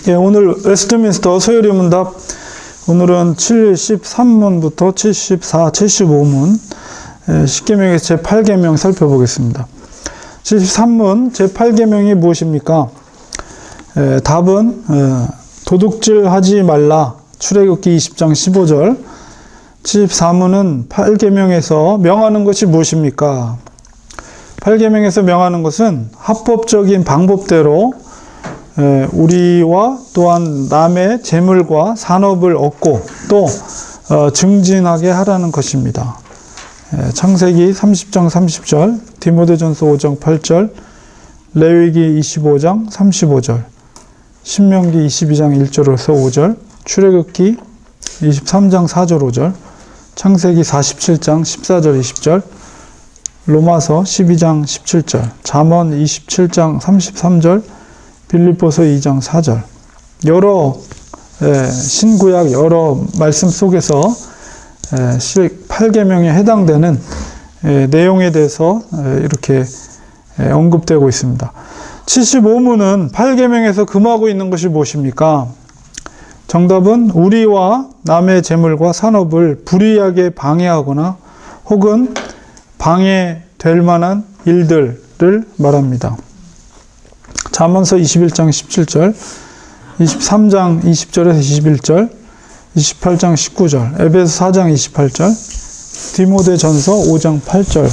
예, 오늘 웨스트민스터 소요리 문답, 오늘은 73문부터 74, 75문, 십계명에서 제8계명 살펴보겠습니다. 73문 제8계명이 무엇입니까? 답은 도둑질 하지 말라, 출애굽기 20장 15절. 74문은 8계명에서 명하는 것이 무엇입니까? 8계명에서 명하는 것은 합법적인 방법대로 우리와 또한 남의 재물과 산업을 얻고 또 증진하게 하라는 것입니다. 창세기 30장 30절, 디모데전서 5장 8절, 레위기 25장 35절, 신명기 22장 1절에서 5절, 출애굽기 23장 4절 5절, 창세기 47장 14절 20절, 로마서 12장 17절, 잠언 27장 33절, 빌립보서 2장 4절. 여러 신구약 여러 말씀 속에서 8계명에 해당되는 내용에 대해서 이렇게 언급되고 있습니다. 75문은 8계명에서 금하고 있는 것이 무엇입니까? 정답은 우리와 남의 재물과 산업을 불이하게 방해하거나 혹은 방해될 만한 일들을 말합니다. 잠언서 21장 17절, 23장 20절에서 21절, 28장 19절, 에베소 4장 28절, 디모데전서 5장 8절.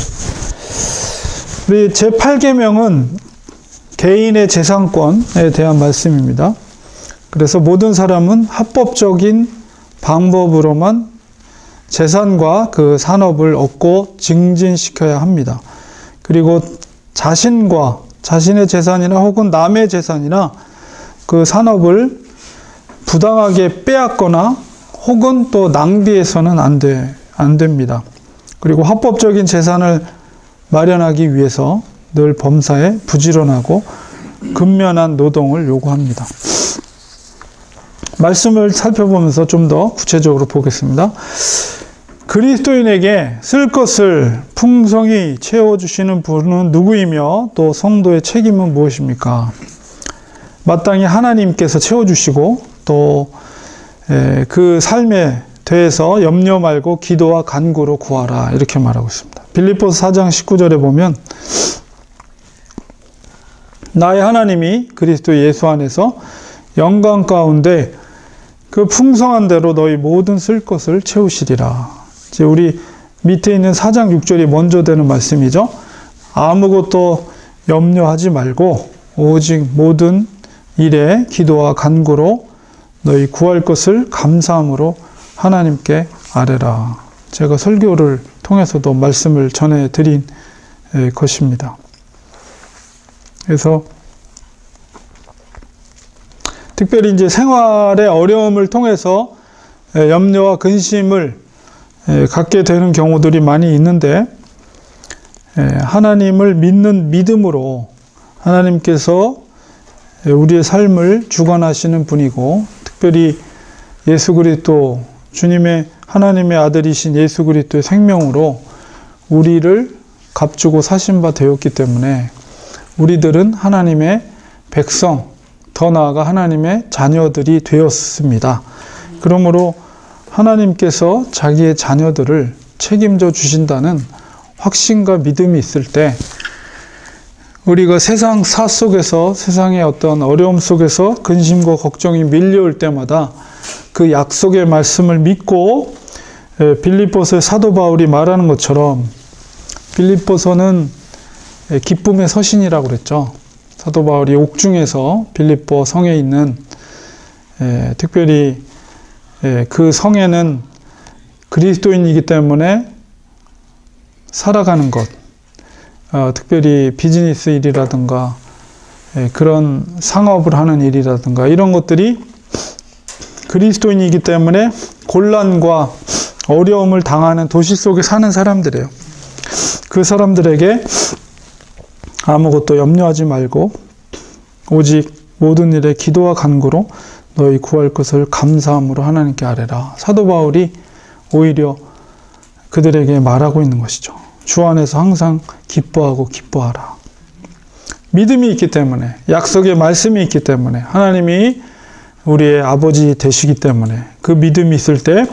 우리 제8계명은 개인의 재산권에 대한 말씀입니다. 그래서 모든 사람은 합법적인 방법으로만 재산과 그 산업을 얻고 증진시켜야 합니다. 그리고 자신의 재산이나 혹은 남의 재산이나 그 산업을 부당하게 빼앗거나 혹은 또 낭비해서는 안 됩니다. 그리고 합법적인 재산을 마련하기 위해서 늘 범사에 부지런하고 근면한 노동을 요구합니다. 말씀을 살펴보면서 좀 더 구체적으로 보겠습니다. 그리스도인에게 쓸 것을 풍성히 채워주시는 분은 누구이며 또 성도의 책임은 무엇입니까? 마땅히 하나님께서 채워주시고 또 그 삶에 대해서 염려 말고 기도와 간구로 구하라, 이렇게 말하고 있습니다. 빌립보서 4장 19절에 보면 나의 하나님이 그리스도 예수 안에서 영광 가운데 그 풍성한 대로 너희 모든 쓸 것을 채우시리라. 이제 우리 밑에 있는 4장 6절이 먼저 되는 말씀이죠. 아무것도 염려하지 말고 오직 모든 일에 기도와 간구로 너희 구할 것을 감사함으로 하나님께 아뢰라. 제가 설교를 통해서도 말씀을 전해드린 것입니다. 그래서 특별히 이제 생활의 어려움을 통해서 염려와 근심을 갖게 되는 경우들이 많이 있는데, 하나님을 믿는 믿음으로 하나님께서 우리의 삶을 주관하시는 분이고, 특별히 예수 그리스도 주님의 하나님의 아들이신 예수 그리스도의 생명으로 우리를 값주고 사신 바 되었기 때문에 우리들은 하나님의 백성, 더 나아가 하나님의 자녀들이 되었습니다. 그러므로 하나님께서 자기의 자녀들을 책임져 주신다는 확신과 믿음이 있을 때 우리가 세상 사 속에서, 세상의 어떤 어려움 속에서 근심과 걱정이 밀려올 때마다 그 약속의 말씀을 믿고, 빌립보서의 사도 바울이 말하는 것처럼, 빌립보서는 기쁨의 서신이라고 그랬죠. 사도 바울이 옥중에서 빌립보 성에 있는, 특별히 그 성에는 그리스도인이기 때문에 살아가는 것, 특별히 비즈니스 일이라든가 그런 상업을 하는 일이라든가 이런 것들이 그리스도인이기 때문에 곤란과 어려움을 당하는 도시 속에 사는 사람들이에요. 그 사람들에게 아무것도 염려하지 말고 오직 모든 일에 기도와 간구로 너희 구할 것을 감사함으로 하나님께 아뢰라. 사도 바울이 오히려 그들에게 말하고 있는 것이죠. 주 안에서 항상 기뻐하고 기뻐하라. 믿음이 있기 때문에, 약속의 말씀이 있기 때문에, 하나님이 우리의 아버지 되시기 때문에 그 믿음이 있을 때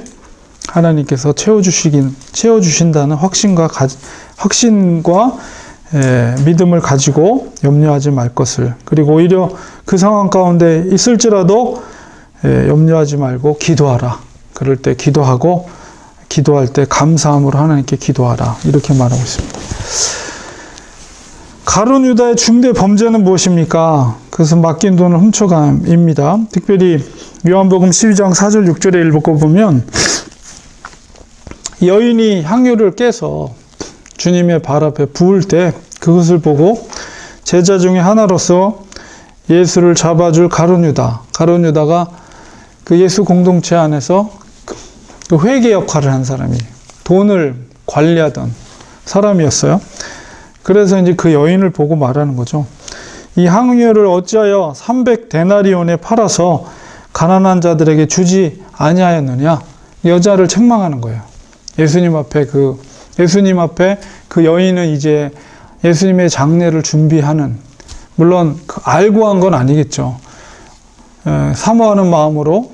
하나님께서 채워주신다는 확신과 믿음을 가지고 염려하지 말 것을, 그리고 오히려 그 상황 가운데 있을지라도 염려하지 말고 기도하라. 그럴 때 기도하고, 기도할 때 감사함으로 하나님께 기도하라. 이렇게 말하고 있습니다. 가룟 유다의 중대 범죄는 무엇입니까? 그것은 맡긴 돈을 훔쳐감입니다. 특별히 요한복음 12장 4절 6절에 읽어보면 여인이 향유를 깨서 주님의 발 앞에 부을 때 그것을 보고 제자 중에 하나로서 예수를 잡아줄 가룟 유다가 그 예수 공동체 안에서 그 회계 역할을 한 사람이, 돈을 관리하던 사람이었어요. 그래서 이제 그 여인을 보고 말하는 거죠. 이 향유를 어찌하여 300데나리온에 팔아서 가난한 자들에게 주지 아니하였느냐? 여자를 책망하는 거예요. 예수님 앞에 그 여인은 이제 예수님의 장례를 준비하는, 물론 알고 한 건 아니겠죠. 사모하는 마음으로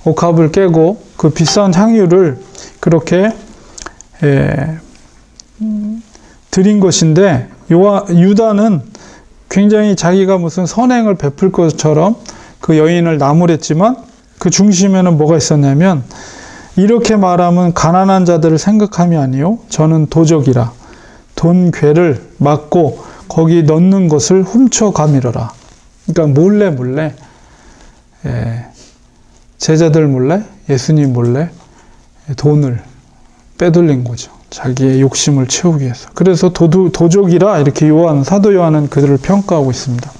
옥합을 깨고 그 비싼 향유를 그렇게 드린 것인데, 유다는 굉장히 자기가 무슨 선행을 베풀 것처럼 그 여인을 나무랬지만 그 중심에는 뭐가 있었냐면, 이렇게 말하면 가난한 자들을 생각함이 아니요 저는 도적이라 돈 괴를 막고 거기 넣는 것을 훔쳐가미러라. 그러니까 몰래 제자들 몰래, 예수님 몰래 돈을 빼돌린 거죠. 자기의 욕심을 채우기 위해서. 그래서 도적이라 이렇게 사도 요한은 그들을 평가하고 있습니다.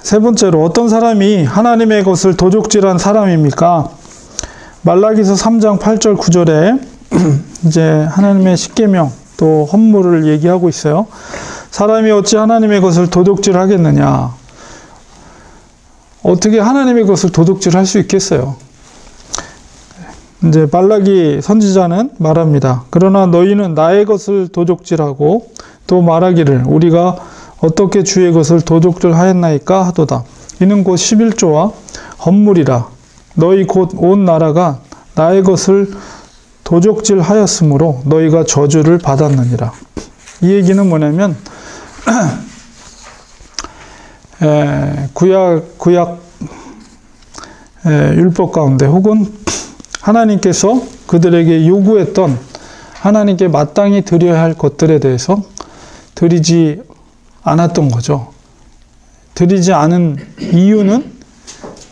세 번째로, 어떤 사람이 하나님의 것을 도적질한 사람입니까? 말라기서 3장 8절 9절에 이제 하나님의 십계명 또 헌물을 얘기하고 있어요. 사람이 어찌 하나님의 것을 도둑질하겠느냐? 어떻게 하나님의 것을 도둑질할 수 있겠어요? 이제 말라기 선지자는 말합니다. 그러나 너희는 나의 것을 도둑질하고 또 말하기를 우리가 어떻게 주의 것을 도둑질하였나이까 하도다. 이는 곧 11조와 헌물이라. 너희 곧 온 나라가 나의 것을 도둑질하였으므로 너희가 저주를 받았느니라. 이 얘기는 뭐냐면 구약 율법 가운데 혹은 하나님께서 그들에게 요구했던, 하나님께 마땅히 드려야 할 것들에 대해서 드리지 않았던 거죠. 드리지 않은 이유는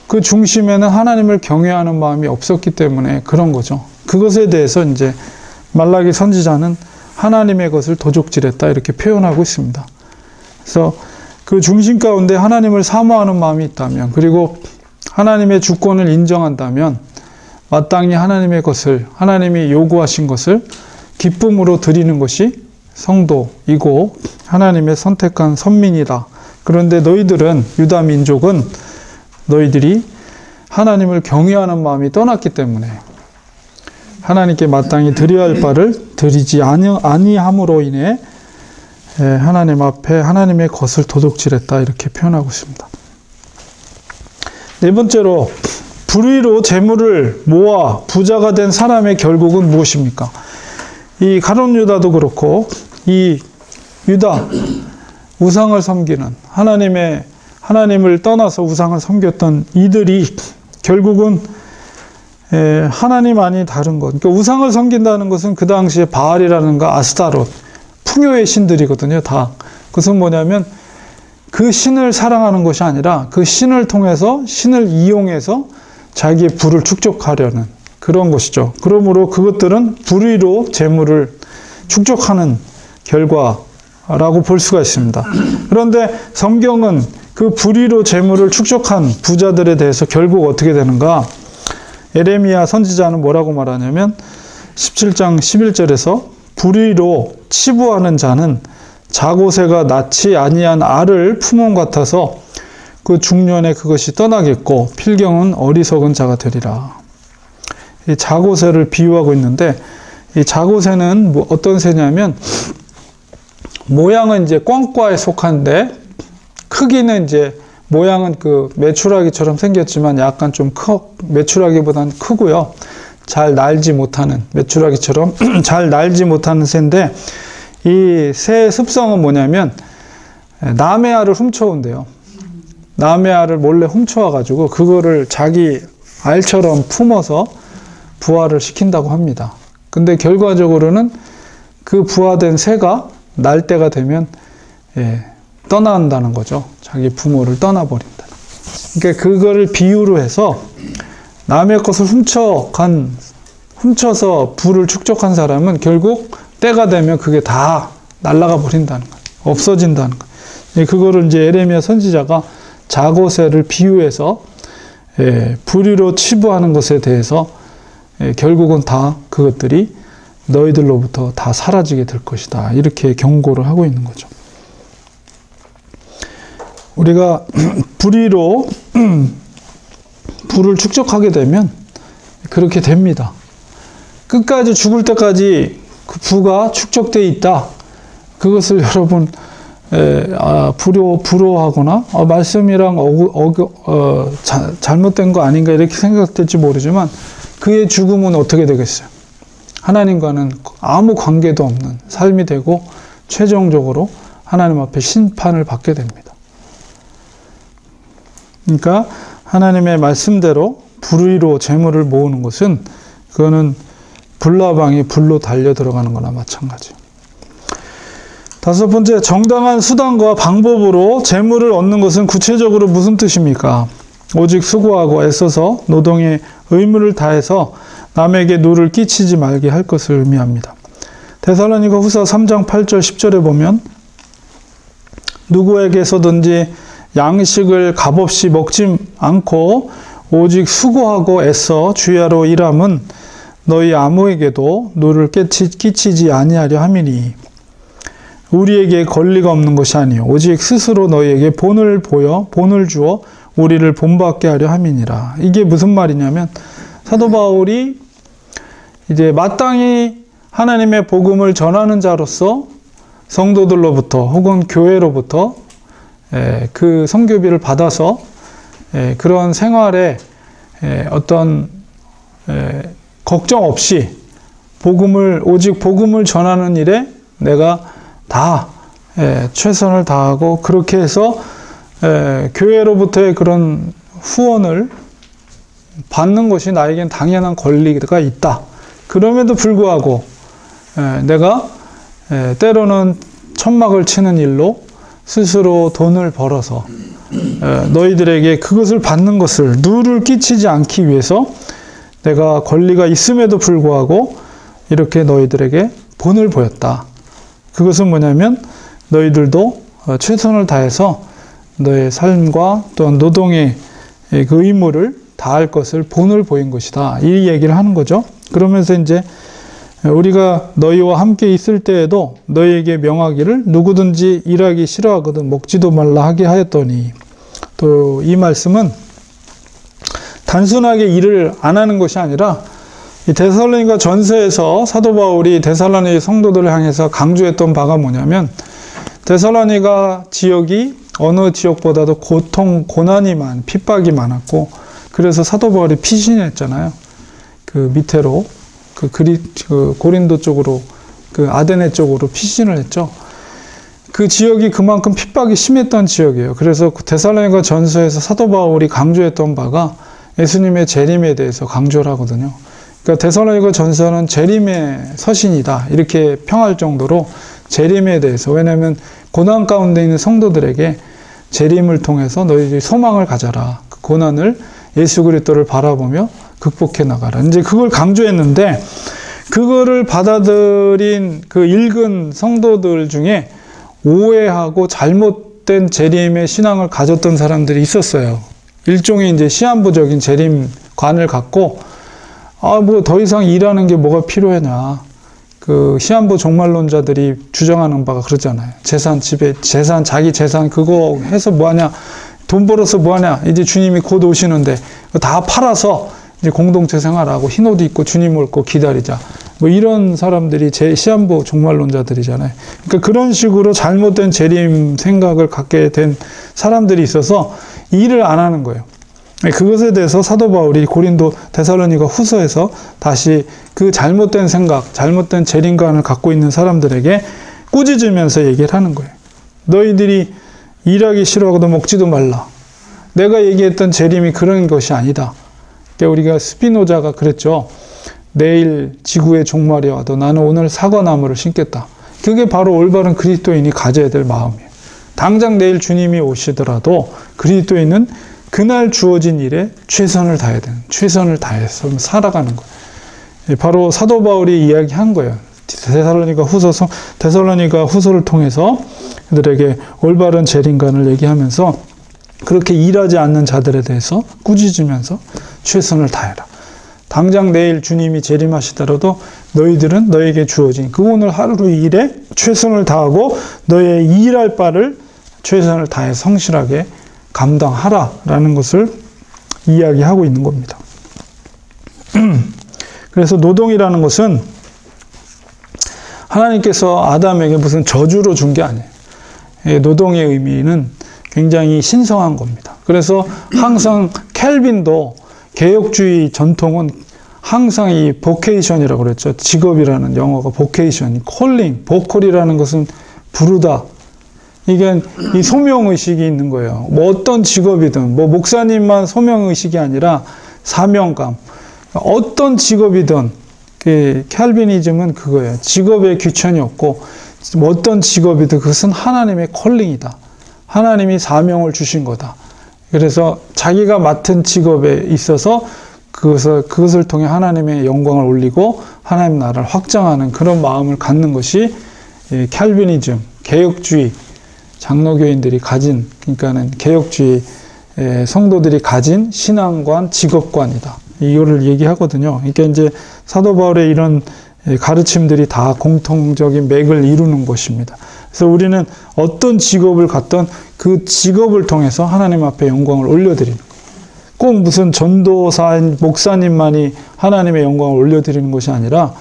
그 중심에는 하나님을 경외하는 마음이 없었기 때문에 그런 거죠. 그것에 대해서 이제 말라기 선지자는 하나님의 것을 도둑질했다 이렇게 표현하고 있습니다. 그래서 그 중심 가운데 하나님을 사모하는 마음이 있다면, 그리고 하나님의 주권을 인정한다면 마땅히 하나님의 것을, 하나님이 요구하신 것을 기쁨으로 드리는 것이 성도이고 하나님의 선택한 선민이다. 그런데 너희들은, 유다 민족은 너희들이 하나님을 경외하는 마음이 떠났기 때문에 하나님께 마땅히 드려야 할 바를 드리지 아니함으로 인해 하나님 앞에 하나님의 것을 도둑질했다 이렇게 표현하고 있습니다. 네 번째로, 불의로 재물을 모아 부자가 된 사람의 결국은 무엇입니까? 이 가룟 유다도 그렇고 이 유다, 우상을 섬기는, 하나님을 떠나서 우상을 섬겼던 이들이 결국은 하나님 아닌 다른 것, 그러니까 우상을 섬긴다는 것은 그 당시에 바알이라든가 아스타롯, 풍요의 신들이거든요. 다. 그것은 뭐냐면 그 신을 사랑하는 것이 아니라 그 신을 통해서, 신을 이용해서 자기의 부를 축적하려는 그런 것이죠. 그러므로 그것들은 불의로 재물을 축적하는 결과라고 볼 수가 있습니다. 그런데 성경은 그 불의로 재물을 축적한 부자들에 대해서 결국 어떻게 되는가? 에레미야 선지자는 뭐라고 말하냐면 17장 11절에서 불의로 치부하는 자는 자고새가 낳지 아니한 알을 품은 같아서 그 중년에 그것이 떠나겠고 필경은 어리석은 자가 되리라. 이 자고새를 비유하고 있는데, 이 자고새는 어떤 새냐면 모양은 이제 꿩과에 속한데 크기는 이제 모양은 그 메추라기처럼 생겼지만 약간 좀 메추라기보다는 크고요. 잘 날지 못하는, 메추라기처럼 잘 날지 못하는 새인데, 이 새의 습성은 뭐냐면 남의 알을 훔쳐온대요. 남의 알을 몰래 훔쳐와가지고 그거를 자기 알처럼 품어서 부화를 시킨다고 합니다. 근데 결과적으로는 그 부화된 새가 날 때가 되면 떠난다는 거죠. 자기 부모를 떠나버린다. 그러니까 그거를 비유로 해서 남의 것을 훔쳐서 부를 축적한 사람은 결국 때가 되면 그게 다 날아가 버린다는 거예요. 없어진다는 거예요. 그거를 이제 예레미야 선지자가 자고새를 비유해서 불의로 치부하는 것에 대해서 결국은 다 그것들이 너희들로부터 다 사라지게 될 것이다. 이렇게 경고를 하고 있는 거죠. 우리가 불의로 부를 축적하게 되면 그렇게 됩니다. 끝까지 죽을 때까지 그 부가 축적되어 있다. 그것을 여러분 불효하거나 말씀이랑 잘못된 거 아닌가 이렇게 생각될지 모르지만 그의 죽음은 어떻게 되겠어요? 하나님과는 아무 관계도 없는 삶이 되고 최종적으로 하나님 앞에 심판을 받게 됩니다. 그러니까 하나님의 말씀대로 불의로 재물을 모으는 것은 그거는 불나방이 불로 달려 들어가는 거나 마찬가지예요. 다섯 번째, 정당한 수단과 방법으로 재물을 얻는 것은 구체적으로 무슨 뜻입니까? 오직 수고하고 애써서 노동의 의무를 다해서 남에게 누를 끼치지 말게 할 것을 의미합니다. 데살로니가 후서 3장 8절 10절에 보면 누구에게서든지 양식을 값없이 먹지 않고 오직 수고하고 애써 주야로 일함은 너희 아무에게도 누를 끼치지 아니하려 함이니 우리에게 권리가 없는 것이 아니요 오직 스스로 너희에게 본을 주어 우리를 본받게 하려 함이니라. 이게 무슨 말이냐면 사도 바울이 이제 마땅히 하나님의 복음을 전하는 자로서 성도들로부터 혹은 교회로부터 그 선교비를 받아서 그런 생활에 어떤 걱정 없이 오직 복음을 전하는 일에 내가 다 최선을 다하고 그렇게 해서 교회로부터의 그런 후원을 받는 것이 나에겐 당연한 권리가 있다. 그럼에도 불구하고 내가 때로는 천막을 치는 일로 스스로 돈을 벌어서 너희들에게 그것을 받는 것을 누를 끼치지 않기 위해서 내가 권리가 있음에도 불구하고 이렇게 너희들에게 본을 보였다. 그것은 뭐냐면 너희들도 최선을 다해서 너의 삶과 또한 노동의 그 의무를 다할 것을 본을 보인 것이다. 이 얘기를 하는 거죠. 그러면서 이제 우리가 너희와 함께 있을 때에도 너희에게 명하기를 누구든지 일하기 싫어하거든 먹지도 말라 하게 하였더니 또 이 말씀은 단순하게 일을 안 하는 것이 아니라 이 데살로니가 전서에서 사도 바울이 데살로니 성도들을 향해서 강조했던 바가 뭐냐면 데살로니가 지역이 어느 지역보다도 고난이 핍박이 많았고 그래서 사도 바울이 피신했잖아요. 그 밑으로 그 고린도 쪽으로 그 아데네 쪽으로 피신을 했죠. 그 지역이 그만큼 핍박이 심했던 지역이에요. 그래서 데살로니가 전서에서 사도 바울이 강조했던 바가 예수님의 재림에 대해서 강조를 하거든요. 그러니까 데살로니가 전서는 재림의 서신이다. 이렇게 평할 정도로 재림에 대해서 왜냐하면 고난 가운데 있는 성도들에게 재림을 통해서 너희들이 소망을 가져라. 그 고난을 예수 그리스도를 바라보며 극복해 나가라. 이제 그걸 강조했는데 그거를 받아들인 그 읽은 성도들 중에 오해하고 잘못된 재림의 신앙을 가졌던 사람들이 있었어요. 일종의 이제 시한부적인 재림관을 갖고 뭐 더 이상 일하는 게 뭐가 필요하냐. 그 시한부 종말론자들이 주장하는 바가 그러잖아요. 자기 재산 그거 해서 뭐하냐. 돈 벌어서 뭐하냐. 이제 주님이 곧 오시는데 다 팔아서 이제 공동체 생활하고 흰 옷 입고 주님 올 거 기다리자. 뭐 이런 사람들이 제 시한부 종말론자들이잖아요. 그러니까 그런 식으로 잘못된 재림 생각을 갖게 된 사람들이 있어서 일을 안 하는 거예요. 그것에 대해서 사도 바울이 고린도 데살로니가 후서에서 다시 그 잘못된 생각, 잘못된 재림관을 갖고 있는 사람들에게 꾸짖으면서 얘기를 하는 거예요. 너희들이 일하기 싫어하고도 먹지도 말라. 내가 얘기했던 재림이 그런 것이 아니다. 그러니까 우리가 스피노자가 그랬죠. 내일 지구의 종말이 와도 나는 오늘 사과나무를 심겠다. 그게 바로 올바른 그리스도인이 가져야 될 마음이에요. 당장 내일 주님이 오시더라도 그리스도인은 그날 주어진 일에 최선을 다해야 되는, 최선을 다해서 살아가는 거예요. 바로 사도 바울이 이야기한 거예요. 데살로니가 후서를 통해서 그들에게 올바른 재림관을 얘기하면서 그렇게 일하지 않는 자들에 대해서 꾸짖으면서 최선을 다해라. 당장 내일 주님이 재림하시더라도 너희들은 너에게 주어진 그 오늘 하루 일에 최선을 다하고 너의 일할 바를 최선을 다해 성실하게 감당하라라는 것을 이야기하고 있는 겁니다. 그래서 노동이라는 것은 하나님께서 아담에게 무슨 저주로 준 게 아니에요. 노동의 의미는 굉장히 신성한 겁니다. 그래서 항상 켈빈도 개혁주의 전통은 항상 이 보케이션이라고 그랬죠. 직업이라는 영어가 보케이션, 콜링, 보컬이라는 것은 부르다. 이게 이 소명의식이 있는 거예요. 뭐 어떤 직업이든, 뭐 목사님만 소명의식이 아니라 사명감. 어떤 직업이든, 그 캘비니즘은 그거예요. 직업에 귀천이 없고, 뭐 어떤 직업이든 그것은 하나님의 콜링이다. 하나님이 사명을 주신 거다. 그래서 자기가 맡은 직업에 있어서 그것을 통해 하나님의 영광을 올리고 하나님 나라를 확장하는 그런 마음을 갖는 것이 캘비니즘, 개혁주의, 장로교인들이 가진, 그러니까는 개혁주의 성도들이 가진 신앙관, 직업관이다. 이거를 얘기하거든요. 그러니까 이제 사도 바울의 이런 가르침들이 다 공통적인 맥을 이루는 것입니다. 그래서 우리는 어떤 직업을 갖던 그 직업을 통해서 하나님 앞에 영광을 올려드리는 거예요. 꼭 무슨 전도사인 목사님만이 하나님의 영광을 올려드리는 것이 아니라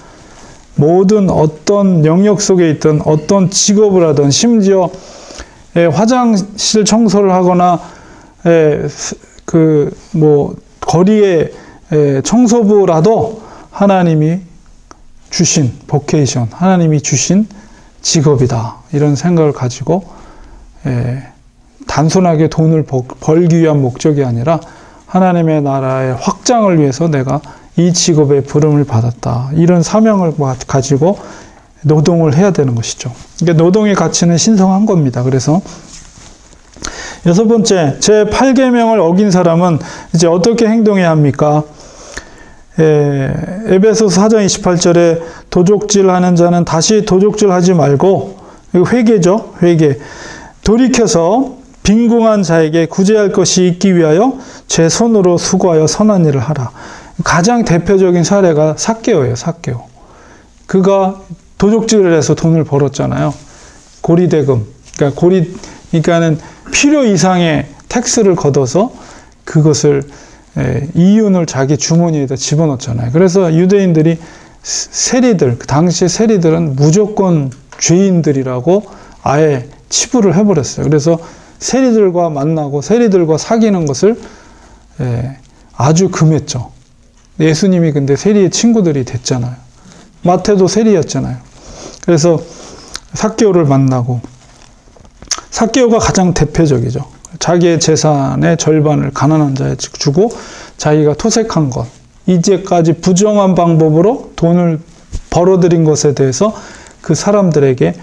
모든 어떤 영역 속에 있던 어떤 직업을 하든 심지어 화장실 청소를 하거나 거리의 청소부라도 하나님이 주신 보케이션, 하나님이 주신 직업이다. 이런 생각을 가지고 단순하게 돈을 벌기 위한 목적이 아니라 하나님의 나라의 확장을 위해서 내가 이 직업에 부름을 받았다. 이런 사명을 가지고 노동을 해야 되는 것이죠. 그러니까 노동의 가치는 신성한 겁니다. 그래서 여섯 번째, 제8계명을 어긴 사람은 이제 어떻게 행동해야 합니까? 에베소서 4장 28절에 도적질하는 자는 다시 도적질하지 말고, 회개죠, 회개. 돌이켜서 빈궁한 자에게 구제할 것이 있기 위하여 제 손으로 수고하여 선한 일을 하라. 가장 대표적인 사례가 삭개오예요, 삭개오. 그가 도적질을 해서 돈을 벌었잖아요. 고리대금. 그러니까는 필요 이상의 텍스를 걷어서 그것을 이윤을 자기 주머니에다 집어넣잖아요. 그래서 유대인들이 세리들, 그 당시 세리들은 무조건 죄인들이라고 아예 치부를 해버렸어요. 그래서 세리들과 만나고 세리들과 사귀는 것을 아주 금했죠. 예수님이 근데 세리의 친구들이 됐잖아요. 마태도 세리였잖아요. 그래서 삭개오를 만나고, 삭개오가 가장 대표적이죠. 자기의 재산의 절반을 가난한 자에 주고 자기가 토색한 것, 이제까지 부정한 방법으로 돈을 벌어들인 것에 대해서 그 사람들에게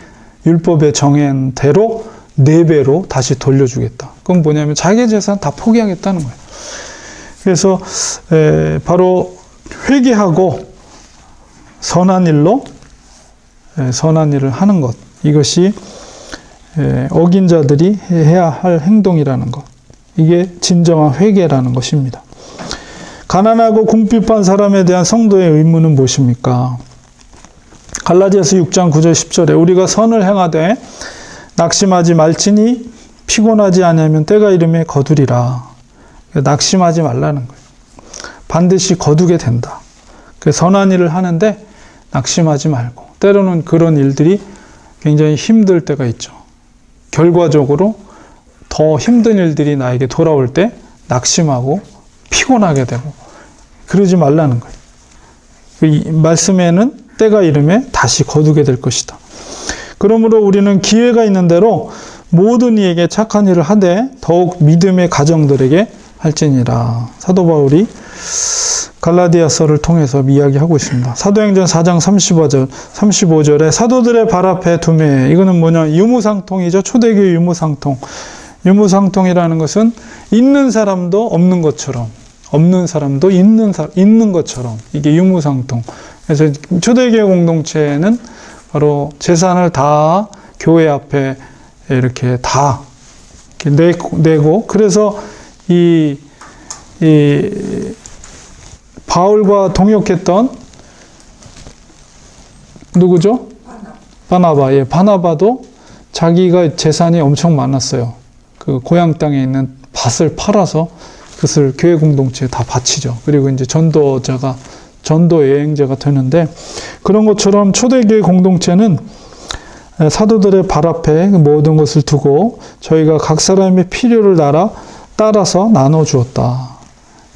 율법에 정한 대로 4배로 다시 돌려주겠다. 그건 뭐냐면 자기의 재산 다 포기하겠다는 거예요. 그래서 바로 회개하고 선한 일로 선한 일을 하는 것, 이것이 어긴 자들이 해야 할 행동이라는 것, 이게 진정한 회개라는 것입니다. 가난하고 궁핍한 사람에 대한 성도의 의무는 무엇입니까? 갈라디아서 6장 9절 10절에 우리가 선을 행하되 낙심하지 말지니 피곤하지 아니하면 때가 이름에 거두리라. 낙심하지 말라는 거예요. 반드시 거두게 된다. 선한 일을 하는데 낙심하지 말고. 때로는 그런 일들이 굉장히 힘들 때가 있죠. 결과적으로 더 힘든 일들이 나에게 돌아올 때 낙심하고 피곤하게 되고 그러지 말라는 거예요. 이 말씀에는 때가 이름에 다시 거두게 될 것이다. 그러므로 우리는 기회가 있는 대로 모든 이에게 착한 일을 하되 더욱 믿음의 가정들에게 할지니라. 사도 바울이 갈라디아서를 통해서 이야기하고 있습니다. 사도행전 4장 35절에 사도들의 발 앞에 두매. 이거는 뭐냐? 유무상통이죠. 초대교회 유무상통. 유무상통이라는 것은 있는 사람도 없는 것처럼, 없는 사람도 있는 것처럼, 이게 유무상통. 그래서 초대교회 공동체는 바로 재산을 다 교회 앞에 이렇게 다 내고, 그래서 이 바울과 동역했던 누구죠? 바나바. 예, 바나바도 자기가 재산이 엄청 많았어요. 그 고향 땅에 있는 밭을 팔아서 그것을 교회 공동체에 다 바치죠. 그리고 이제 전도 여행자가 되는데, 그런 것처럼 초대교회 공동체는 사도들의 발 앞에 모든 것을 두고 저희가 각 사람의 필요를 따라서 나눠 주었다.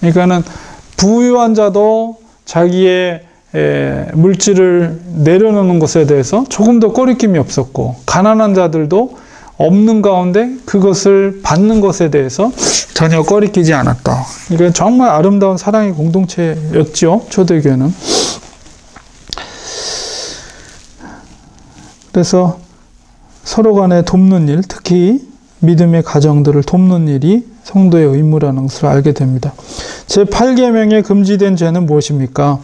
그러니까는 부유한 자도 자기의 물질을 내려놓는 것에 대해서 조금 더 꺼리낌이 없었고, 가난한 자들도 없는 가운데 그것을 받는 것에 대해서 전혀 꺼리끼지 않았다. 이건 정말 아름다운 사랑의 공동체였죠, 초대교회는. 그래서 서로 간에 돕는 일, 특히 믿음의 가정들을 돕는 일이 성도의 의무라는 것을 알게 됩니다. 제8계명에 금지된 죄는 무엇입니까?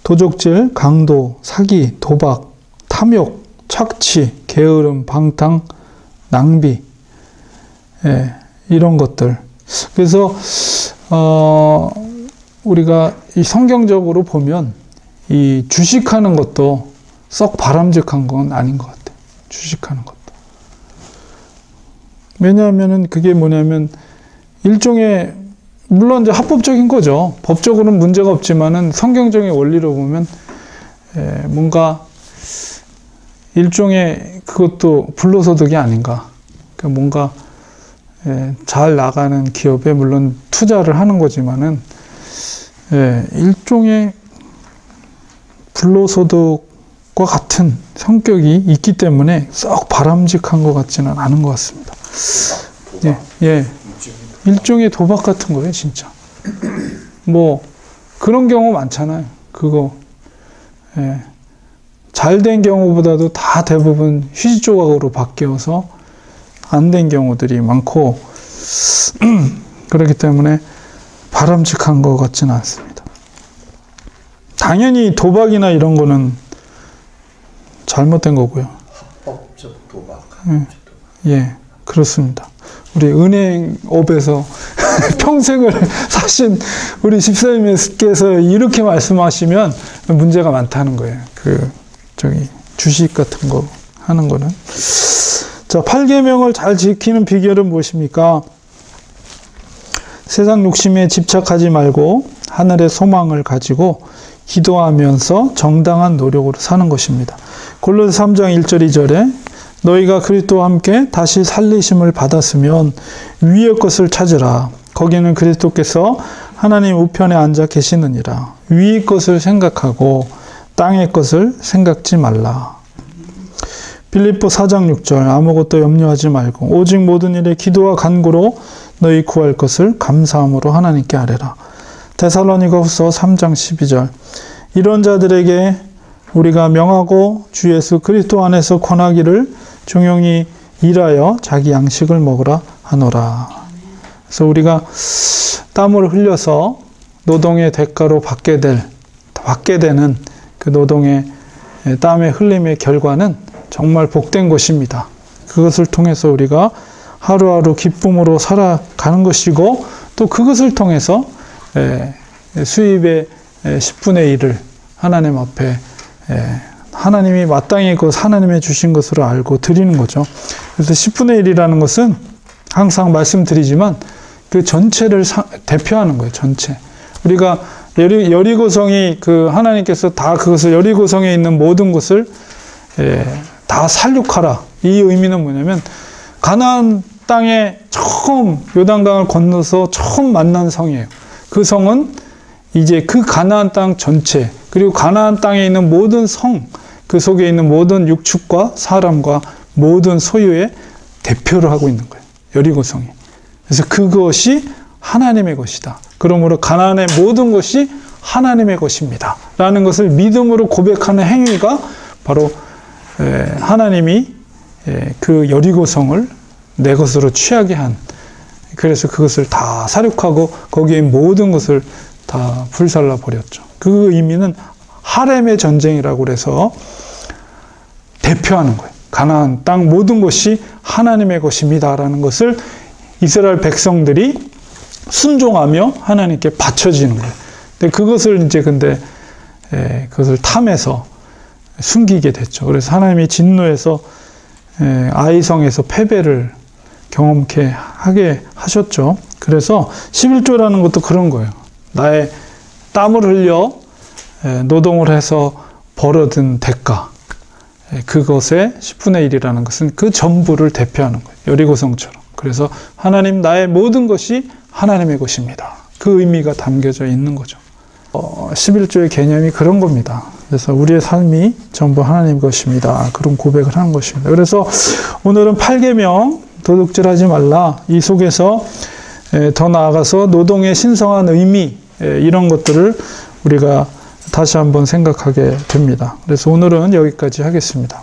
도적질, 강도, 사기, 도박, 탐욕, 착취, 게으름, 방탕, 낭비, 이런 것들. 그래서 우리가 이 성경적으로 보면 이 주식하는 것도 썩 바람직한 건 아닌 것 같아요. 주식하는 것도. 왜냐하면은 그게 뭐냐면 일종의, 물론 이제 합법적인 거죠. 법적으로는 문제가 없지만은 성경적인 원리로 보면 뭔가 일종의 그것도 불로소득이 아닌가. 그러니까 뭔가 잘 나가는 기업에 물론 투자를 하는 거지만은 일종의 불로소득과 같은 성격이 있기 때문에 썩 바람직한 것 같지는 않은 것 같습니다. 예. 일종의 도박 같은 거예요, 진짜. 뭐 그런 경우 많잖아요. 그거 잘된 경우보다도 다 대부분 휴지 조각으로 바뀌어서 안 된 경우들이 많고 그렇기 때문에 바람직한 것 같지는 않습니다. 당연히 도박이나 이런 거는 잘못된 거고요. 합법적 도박. 예, 그렇습니다. 우리 은행업에서 평생을 사신 우리 집사님께서 이렇게 말씀하시면 문제가 많다는 거예요. 주식 같은 거 하는 거는. 자, 8계명을 잘 지키는 비결은 무엇입니까? 세상 욕심에 집착하지 말고 하늘의 소망을 가지고 기도하면서 정당한 노력으로 사는 것입니다. 골로새 3장 1절 2절에 너희가 그리스도와 함께 다시 살리심을 받았으면 위의 것을 찾으라. 거기는 그리스도께서 하나님 우편에 앉아 계시느니라. 위의 것을 생각하고 땅의 것을 생각지 말라. 빌립보 4장 6절 아무것도 염려하지 말고 오직 모든 일에 기도와 간구로 너희 구할 것을 감사함으로 하나님께 아뢰라. 데살로니가후서 3장 12절 이런 자들에게 우리가 명하고 주 예수 그리스도 안에서 권하기를 종용히 일하여 자기 양식을 먹으라 하노라. 그래서 우리가 땀을 흘려서 노동의 대가로 받게 되는 그 노동의 땀의 흘림의 결과는 정말 복된 것입니다. 그것을 통해서 우리가 하루하루 기쁨으로 살아가는 것이고 또 그것을 통해서 수입의 10분의 1을 하나님 앞에 하나님이 마땅히 하나님의 주신 것으로 알고 드리는 거죠. 그래서 10분의 1이라는 것은 항상 말씀드리지만 그 전체를 대표하는 거예요. 전체. 우리가 여리고성이 그 하나님께서 다 그것을 여리고성에 있는 모든 것을 다 살육하라. 이 의미는 뭐냐면 가나안 땅에 처음 요단강을 건너서 처음 만난 성이에요. 그 성은 이제 그 가나안 땅 전체, 그리고 가나안 땅에 있는 모든 성, 그 속에 있는 모든 육축과 사람과 모든 소유의 대표를 하고 있는 거예요. 여리고성이. 그래서 그것이 하나님의 것이다. 그러므로 가나안의 모든 것이 하나님의 것입니다. 라는 것을 믿음으로 고백하는 행위가 바로 하나님이 그 여리고성을 내 것으로 취하게 한, 그래서 그것을 다 살육하고 거기에 모든 것을 다 불살라 버렸죠. 그 의미는 하렘의 전쟁이라고 그래서 대표하는 거예요. 가나안 땅 모든 것이 하나님의 것입니다. 라는 것을 이스라엘 백성들이 순종하며 하나님께 바쳐지는 거예요. 근데 그것을 그것을 탐해서 숨기게 됐죠. 그래서 하나님이 진노해서 아이성에서 패배를 경험케 하게 하셨죠. 그래서 11조라는 것도 그런 거예요. 나의 땀을 흘려 노동을 해서 벌어든 대가, 그것의 10분의 1이라는 것은 그 전부를 대표하는 거예요. 여리고성처럼. 그래서 하나님, 나의 모든 것이 하나님의 것입니다. 그 의미가 담겨져 있는 거죠. 11조의 개념이 그런 겁니다. 그래서 우리의 삶이 전부 하나님 것입니다. 그런 고백을 하는 것입니다. 그래서 오늘은 8계명, 도둑질하지 말라, 이 속에서 더 나아가서 노동의 신성한 의미, 이런 것들을 우리가 다시 한번 생각하게 됩니다. 그래서 오늘은 여기까지 하겠습니다.